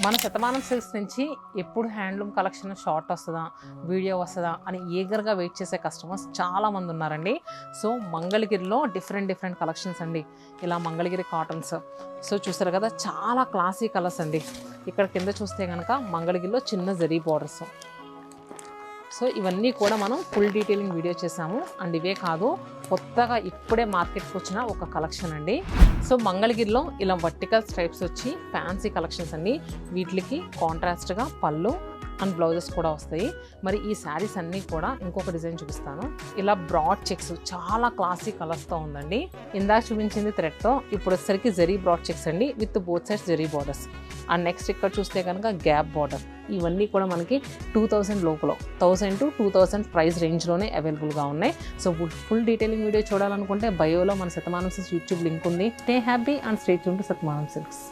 మన శతమానం సిల్క్స్ నుంచి ఎప్పుడు హ్యాండ్లూమ్ కలెక్షన్ షార్ట్ వస్తుందా, వీడియో వస్తుందా అని ఈగర్గా వెయిట్ చేసే కస్టమర్స్ చాలామంది ఉన్నారండి. సో మంగళగిరిలో డిఫరెంట్ కలెక్షన్స్ అండి. ఇలా మంగళగిరి కాటన్స్. సో చూసారు కదా, చాలా క్లాసీ కలర్స్ అండి. ఇక్కడ కింద చూస్తే కనుక మంగళగిరిలో చిన్న జరీ బార్డర్స్. సో ఇవన్నీ కూడా మనం ఫుల్ డీటెయిలింగ్ వీడియో చేసాము. అండ్ ఇవే కాదు, కొత్తగా ఇప్పుడే మార్కెట్కి వచ్చిన ఒక కలెక్షన్ అండి. సో మంగళగిరిలో ఇలా వర్టికల్ స్ట్రైప్స్ వచ్చి ఫ్యాన్సీ కలెక్షన్స్ అండి. వీటికి కాంట్రాస్ట్గా పళ్ళు అండ్ బ్లౌజెస్ కూడా వస్తాయి. మరి ఈ శారీస్ అన్నీ కూడా ఇంకొక డిజైన్ చూపిస్తాను. ఇలా బ్రాడ్ చెక్స్ చాలా క్లాసీ కలర్స్తో ఉందండి. ఇందాక చూపించింది థ్రెడ్తో, ఇప్పుడు వచ్చేసరికి జరీ బ్రాడ్ చెక్స్ అండి with both sides zari borders. And next ఇక్కడ చూస్తే కనుక గ్యాప్ బార్డర్. ఇవన్నీ కూడా మనకి 2000 లోపల, 1000 to 2000 ప్రైస్ రేంజ్లోనే అవైలబుల్గా ఉన్నాయి. సో ఫుల్ డీటెయిలింగ్ వీడియో చూడాలనుకుంటే బయోలో మన శతమానం సిల్క్స్ యూట్యూబ్ లింక్ ఉంది. Stay happy and stay tune to Shatamanam silks.